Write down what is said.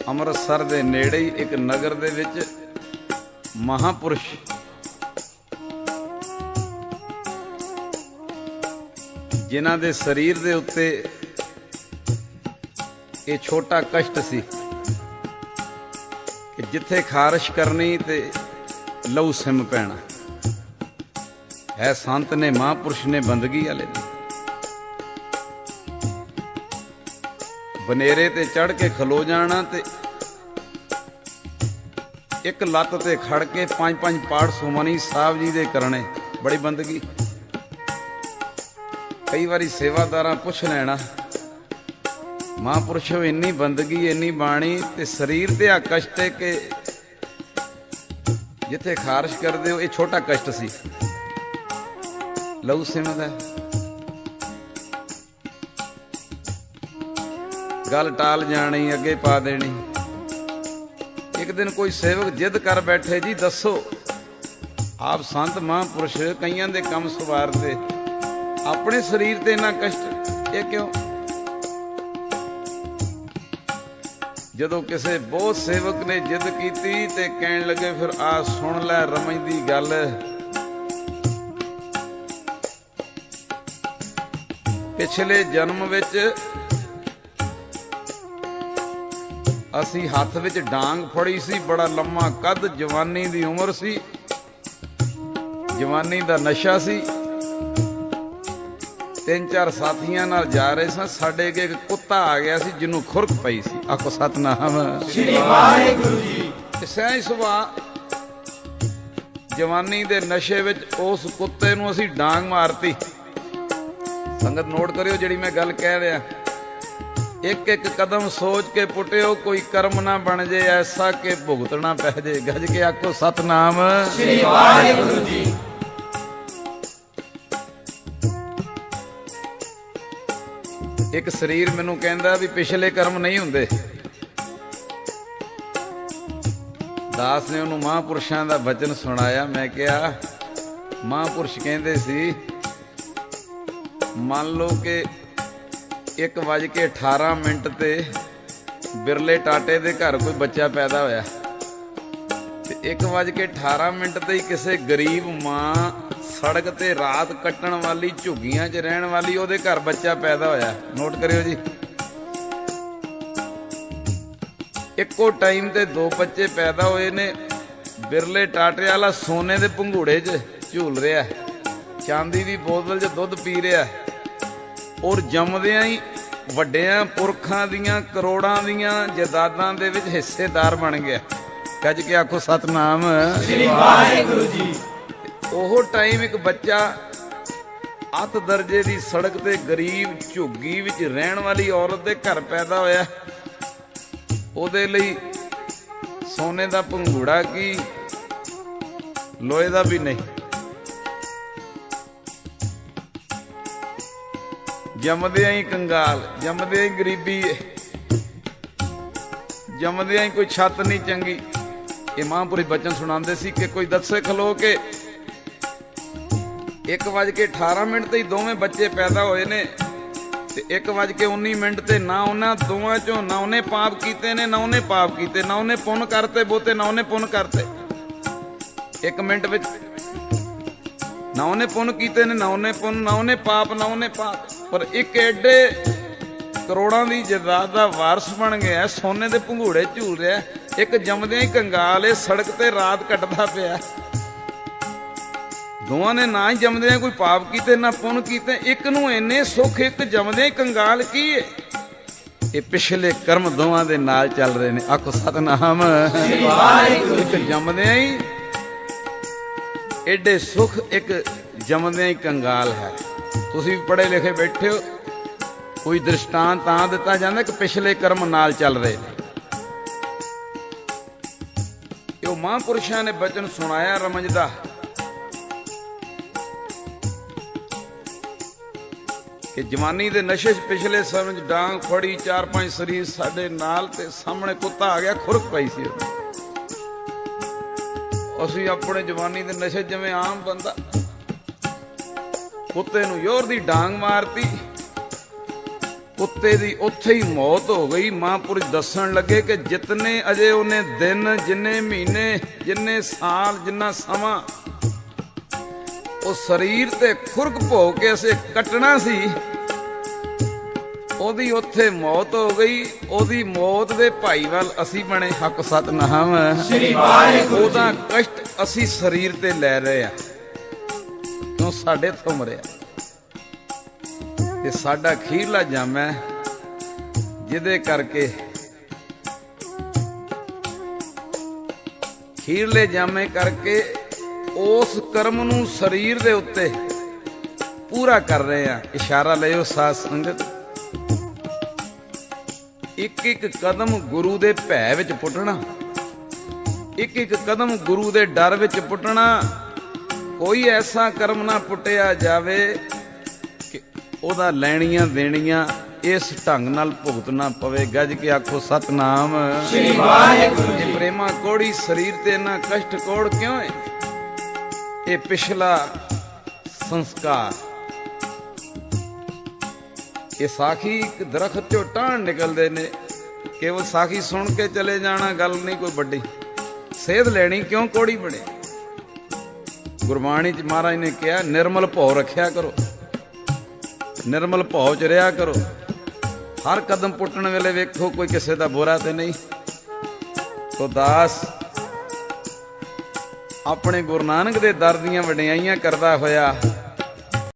ਅੰਮ੍ਰਿਤਸਰ ਦੇ ਨੇੜੇ ਹੀ ਇੱਕ ਨਗਰ ਦੇ ਵਿੱਚ ਮਹਾਂਪੁਰਸ਼ ਜਿਨ੍ਹਾਂ ਦੇ ਸਰੀਰ ਦੇ ਉੱਤੇ ਇਹ ਛੋਟਾ ਕਸ਼ਟ ਸੀ ਕਿ ਜਿੱਥੇ ਖਾਰਿਸ਼ ਕਰਨੀ ਤੇ ਲਹੂ ਸਿਮ ਪੈਣਾ। ਹੈ ਸੰਤ ਨੇ ਮਹਾਂਪੁਰਸ਼ ਨੇ ਬੰਦਗੀ ਵਾਲੇ ਦੀ ਬਨੇਰੇ ਤੇ ਚੜ ਕੇ ਖਲੋ ਜਾਣਾ ਤੇ ਇੱਕ ਲੱਤ ਤੇ ਖੜ ਕੇ 5-5 ਪਾਠ ਸੁਮਨੀ ਸਾਹਿਬ ਜੀ ਦੇ ਕਰਨੇ, ਬੜੀ ਬੰਦਗੀ। ਕਈ ਵਾਰੀ ਸੇਵਾਦਾਰਾਂ ਪੁੱਛ ਲੈਣਾ ਮਹਾਂਪੁਰਸ਼ੋ ਇੰਨੀ ਬੰਦਗੀ ਇੰਨੀ ਬਾਣੀ ਤੇ ਸਰੀਰ ਤੇ ਆ ਕਸ਼ਟ ਹੈ ਕਿ ਜਿੱਥੇ ਖਾਰਿਸ਼ ਕਰਦੇ ਹੋ ਇਹ ਛੋਟਾ ਕਸ਼ਟ ਸੀ, ਲਹੂ ਸਿਮਦਾ। ਗੱਲ ਟਾਲ ਜਾਣੀ ਅੱਗੇ ਪਾ ਦੇਣੀ। ਇੱਕ ਦਿਨ ਕੋਈ ਸੇਵਕ ਜਿੱਦ ਕਰ ਬੈਠੇ ਜੀ ਦੱਸੋ ਆਪ ਸੰਤ ਮਹਾਂਪੁਰਸ਼ ਕਈਆਂ ਦੇ ਕੰਮ ਸਵਾਰਦੇ, ਆਪਣੇ ਸਰੀਰ ਤੇ ਇੰਨਾ ਕਸ਼ਟ ਇਹ ਕਿਉਂ? ਜਦੋਂ ਕਿਸੇ ਬਹੁਤ ਸੇਵਕ ਨੇ ਜਿੱਦ ਕੀਤੀ ਤੇ ਕਹਿਣ ਲੱਗੇ ਫਿਰ ਆ ਸੁਣ ਲੈ ਰਮਜ ਦੀ ਗੱਲ, ਪਿਛਲੇ ਜਨਮ ਵਿੱਚ ਅਸੀਂ ਹੱਥ ਵਿੱਚ ਡਾਂਗ ਫੜੀ ਸੀ, ਬੜਾ ਲੰਮਾ ਕੱਦ, ਜਵਾਨੀ ਦੀ ਉਮਰ ਸੀ, ਜਵਾਨੀ ਦਾ ਨਸ਼ਾ ਸੀ। 3-4 ਸਾਥੀਆਂ ਨਾਲ ਜਾ ਰਹੇ ਸਾਂ, ਸਾਡੇ ਅੱਗੇ ਇੱਕ ਕੁੱਤਾ ਆ ਗਿਆ ਸੀ ਜਿਹਨੂੰ ਖੁਰਕ ਪਈ ਸੀ। ਆਖੋ ਸਤਨਾਮ ਸ੍ਰੀ ਵਾਹਿਗੁਰੂ ਜੀ। ਸਹਿਜ ਸੁਭਾਅ ਜਵਾਨੀ ਦੇ ਨਸ਼ੇ ਵਿੱਚ ਉਸ ਕੁੱਤੇ ਨੂੰ ਅਸੀਂ ਡਾਂਗ ਮਾਰਤੀ। ਸੰਗਤ ਨੋਟ ਕਰਿਓ ਜਿਹੜੀ ਮੈਂ ਗੱਲ ਕਹਿ ਰਿਹਾ। ਇੱਕ ਇੱਕ ਕਦਮ ਸੋਚ ਕੇ ਪੁੱਟਿਓ, ਕੋਈ ਕਰਮ ਨਾ ਬਣ ਜੇ ਐਸਾ ਕਿ ਭੁਗਤਣਾ ਪੈ ਜੇ। ਗੱਜ ਕੇ ਆਖੋ ਸਤਨਾਮ ਸ੍ਰੀ ਵਾਹਿਗੁਰੂ ਜੀ। ਇੱਕ ਸਰੀਰ ਮੈਨੂੰ ਕਹਿੰਦਾ ਵੀ ਪਿਛਲੇ ਕਰਮ ਨਹੀਂ ਹੁੰਦੇ। ਦਾਸ ਨੇ ਉਹਨੂੰ ਮਹਾਂਪੁਰਸ਼ਾਂ ਦਾ ਬਚਨ ਸੁਣਾਇਆ। ਮੈਂ ਕਿਹਾ ਮਹਾਂਪੁਰਸ਼ ਕਹਿੰਦੇ ਸੀ ਮੰਨ ਲਓ ਕਿ 1:18 ਤੇ ਬਿਰਲੇ ਟਾਟੇ ਦੇ ਘਰ ਕੋਈ ਬੱਚਾ ਪੈਦਾ ਹੋਇਆ ਤੇ 1:18 ਤੇ ਹੀ ਕਿਸੇ ਗਰੀਬ ਮਾਂ ਸੜਕ ਤੇ ਰਾਤ ਕੱਟਣ ਵਾਲੀ ਝੁੱਗੀਆਂ 'ਚ ਰਹਿਣ ਵਾਲੀ ਉਹਦੇ ਘਰ ਬੱਚਾ ਪੈਦਾ ਹੋਇਆ। ਨੋਟ ਕਰਿਓ ਜੀ, ਇੱਕੋ ਟਾਈਮ ਤੇ 2 ਬੱਚੇ ਪੈਦਾ ਹੋਏ ਨੇ। ਬਿਰਲੇ ਟਾਟੇ ਵਾਲਾ ਸੋਨੇ ਦੇ ਭੰਗੂੜੇ 'ਚ ਝੂਲ ਰਿਹਾ, ਚਾਂਦੀ ਦੀ ਬੋਤਲ 'ਚ ਦੁੱਧ ਪੀ ਰਿਹਾ, ਔਰ ਜੰਮਦਿਆਂ ਹੀ ਵੱਡਿਆਂ ਪੁਰਖਾਂ ਦੀਆਂ ਕਰੋੜਾਂ ਦੀਆਂ ਜਾਇਦਾਦਾਂ ਦੇ ਵਿੱਚ ਹਿੱਸੇਦਾਰ ਬਣ ਗਿਆ। ਗੱਜ ਕੇ ਆਖੋ ਸਤਨਾਮ ਸ੍ਰੀ ਵਾਹਿਗੁਰੂ ਜੀ। ਉਹ ਟਾਈਮ ਇੱਕ ਬੱਚਾ ਅੱਤ ਦਰਜੇ ਦੀ ਸੜਕ ਤੇ ਗਰੀਬ ਝੁੱਗੀ ਵਿੱਚ ਰਹਿਣ ਵਾਲੀ ਔਰਤ ਦੇ ਘਰ ਪੈਦਾ ਹੋਇਆ। ਉਹਦੇ ਲਈ ਸੋਨੇ ਦਾ ਭੰਗੂੜਾ ਕੀ ਲੋਹੇ ਦਾ ਵੀ ਨਹੀਂ। ਜੰਮਦਿਆਂ ਹੀ ਕੰਗਾਲ, ਜੰਮਦਿਆਂ ਹੀ ਗਰੀਬੀ, ਜੰਮਦਿਆਂ ਹੀ ਕੋਈ ਛੱਤ ਨਹੀਂ ਚੰਗੀ। ਇਹ ਮਹਾਂਪੁਰਸ਼ ਬਚਨ ਸੁਣਾਉਂਦੇ ਸੀ ਕਿ ਕੋਈ ਦੱਸੇ ਖਲੋ ਕੇ 1:18 ਤੇ ਹੀ ਦੋਵੇਂ ਬੱਚੇ ਪੈਦਾ ਹੋਏ ਨੇ ਤੇ 1:19 ਤੇ ਨਾ ਉਹਨਾਂ ਦੋਵਾਂ ਚੋਂ ਨਾ ਉਹਨੇ ਪਾਪ ਕੀਤੇ ਨੇ ਨਾ ਉਹਨੇ ਪਾਪ ਕੀਤੇ, ਨਾ ਉਹਨੇ ਪੁੰਨ ਕਰਤੇ ਬਹੁਤੇ ਨਾ ਉਹਨੇ ਪੁੰਨ ਕਰਤੇ। 1 ਮਿੰਟ ਵਿੱਚ ਨਾ ਉਹਨੇ ਪੁੰਨ ਕੀਤੇ ਨੇ ਨਾ ਉਹਨੇ ਪੁੰਨ, ਨਾ ਉਹਨੇ ਪਾਪ ਨਾ ਉਹਨੇ ਪਾਪ, ਪਰ ਇੱਕ ਐਡੇ ਕਰੋੜਾਂ ਦੀ ਜਾਇਦਾਦ ਦਾ ਵਾਰਸ ਬਣ ਗਿਆ, ਸੋਨੇ ਦੇ ਭੰਗੂੜੇ ਝੂਲ ਰਿਹਾ। ਇੱਕ ਜੰਮਦਿਆਂ ਹੀ ਕੰਗਾਲ ਏ, ਸੜਕ ਤੇ ਰਾਤ ਕੱਟਦਾ ਪਿਆ। ਦੋਵਾਂ ਨੇ ਨਾ ਹੀ ਜੰਮਦਿਆਂ ਕੋਈ ਪਾਪ ਕੀਤੇ ਨਾ ਪੁੰਨ ਕੀਤੇ, ਇੱਕ ਨੂੰ ਇੰਨੇ ਸੁੱਖ, ਇੱਕ ਜੰਮਦਿਆਂ ਹੀ ਕੰਗਾਲ ਕੀ ਏ? ਇਹ ਪਿਛਲੇ ਕਰਮ ਦੋਵਾਂ ਦੇ ਨਾਲ ਚੱਲ ਰਹੇ ਨੇ। ਆਖੋ ਸਤਨਾਮ ਸ੍ਰੀ ਵਾਹਿਗੁਰੂ। ਇੱਕ ਜੰਮਦਿਆਂ ਹੀ ਐਡੇ ਸੁੱਖ, ਇੱਕ ਜੰਮਦਿਆਂ ਹੀ ਕੰਗਾਲ ਹੈ। ਤੁਸੀਂ ਵੀ ਪੜ੍ਹੇ ਲਿਖੇ ਬੈਠੇ ਹੋ, ਕੋਈ ਦ੍ਰਿਸ਼ਟਾਂਤ ਤਾਂ ਦਿੱਤਾ ਜਾਂਦਾ ਕਿ ਪਿਛਲੇ ਕਰਮ ਨਾਲ ਚੱਲ ਰਹੇ ਨੇ। ਇਹ ਮਹਾਂਪੁਰਸ਼ਾਂ ਨੇ ਬਚਨ ਸੁਣਾਇਆ ਰਮਜ ਦਾ ਕਿ ਜਵਾਨੀ ਦੇ ਨਸ਼ੇ 'ਚ ਪਿਛਲੇ ਸਮੇਂ 'ਚ ਡਾਂਗ ਫੜੀ, 4-5 ਸਰੀਰ ਸਾਡੇ ਨਾਲ ਤੇ ਸਾਹਮਣੇ ਕੁੱਤਾ ਆ ਗਿਆ, ਖੁਰਕ ਪਈ ਸੀ। ਅਸੀਂ ਆਪਣੇ ਜਵਾਨੀ ਦੇ ਨਸ਼ੇ ਜਿਵੇਂ ਆਮ ਬੰਦਾ ਕੁੱਤੇ ਨੂੰ ਜ਼ੋਰ ਦੀ ਡਾਂਗ ਮਾਰਤੀ, ਕੁੱਤਾ ਕੁੱਤੇ ਦੀ ਉੱਥੇ ਹੀ ਮੌਤ ਹੋ ਗਈ। ਮਹਾਂਪੁਰਸ਼ ਦੱਸਣ ਲੱਗੇ ਕਿ ਜਿਤਨੇ ਅਜੇ ਉਹਨੇ ਦਿਨ, ਜਿੰਨੇ ਮਹੀਨੇ, ਜਿੰਨੇ ਸਾਲ, ਜਿੰਨਾ ਸਮਾਂ ਉਹ ਸਰੀਰ ਤੇ ਖੁਰਕ ਭੋ ਕੇ ਅਸੀਂ ਕੱਟਣਾ ਸੀ, ਉਹਦੀ ਉੱਥੇ ਮੌਤ ਹੋ ਗਈ। ਉਹਦੀ ਮੌਤ ਦੇ ਭਾਈ ਵੱਲ ਅਸੀਂ ਬਣੇ ਹੱਕ ਸਤਨਾਮ ਸ੍ਰੀ ਵਾਹਿਗੁਰੂ। ਉਹਦਾ ਕਸ਼ਟ ਅਸੀਂ ਸਰੀਰ ਤੇ ਲੈ ਰਹੇ ਆ, ਕਿਉਂ ਸਾਡੇ ਤੋਂ ਮਰਿਆ। ਤੇ ਸਾਡਾ ਅਖੀਰਲਾ ਜਾਮ ਹੈ ਜਿਹਦੇ ਕਰਕੇ ਅਖੀਰਲੇ ਜਾਮੇ ਕਰਕੇ ਉਸ ਕਰਮ ਨੂੰ ਸਰੀਰ ਦੇ ਉੱਤੇ ਪੂਰਾ ਕਰ ਰਹੇ ਆ। ਇਸ਼ਾਰਾ ਲਿਓ ਸਾਧ ਸੰਗਤ, ਇੱਕ ਇੱਕ ਕਦਮ ਗੁਰੂ ਦੇ ਭੈ ਵਿੱਚ ਪੁੱਟਣਾ, ਇੱਕ ਇੱਕ ਕਦਮ ਗੁਰੂ ਦੇ ਡਰ ਵਿੱਚ ਪੁੱਟਣਾ। ਕੋਈ ਐਸਾ ਕਰਮ ਨਾ ਪੁੱਟਿਆ ਜਾਵੇ ਕਿ ਉਹਦਾ ਲੈਣੀਆਂ ਦੇਣੀਆਂ ਇਸ ਢੰਗ ਨਾਲ ਭੁਗਤਣਾ ਪਵੇ। ਗੱਜ ਕੇ ਆਖੋ ਸਤਨਾਮ ਸ੍ਰੀ ਵਾਹਿਗੁਰੂ ਜੀ। ਪ੍ਰੇਮਾ ਕੋੜੀ ਸਰੀਰ ਤੇ ਇੰਨਾ ਕਸ਼ਟ ਕੋੜ ਕਿਉਂ ਹੈ? ਇਹ ਪਿਛਲਾ ਸੰਸਕਾਰ। ਇਹ ਸਾਖੀ ਇੱਕ ਦਰਖਤ ਚੋਂ ਟਾਹਣ ਨਿਕਲਦੇ ਨੇ, ਕੇਵਲ ਸਾਖੀ ਸੁਣ ਕੇ ਚਲੇ ਜਾਣਾ ਗੱਲ ਨਹੀਂ ਕੋਈ ਵੱਡੀ। ਸੇਧ ਲੈਣੀ ਕਿਉਂ ਕੋੜੀ ਬਣੇ? ਗੁਰਬਾਣੀ ਚ ਮਹਾਰਾਜ ਨੇ ਕਿਹਾ ਨਿਰਮਲ ਭਉ ਰੱਖਿਆ ਕਰੋ, ਨਿਰਮਲ ਭਉ ਚ ਰਿਹਾ ਕਰੋ। ਹਰ ਕਦਮ ਪੁੱਟਣ ਵੇਲੇ ਵੇਖੋ ਕੋਈ ਕਿਸੇ ਦਾ ਬੁਰਾ ਤੇ ਨਹੀਂ। ਤੋ ਦਾਸ ਆਪਣੇ ਗੁਰੂ ਨਾਨਕ ਦੇ ਦਰ ਦੀਆਂ ਵਡਿਆਈਆਂ ਕਰਦਾ ਹੋਇਆ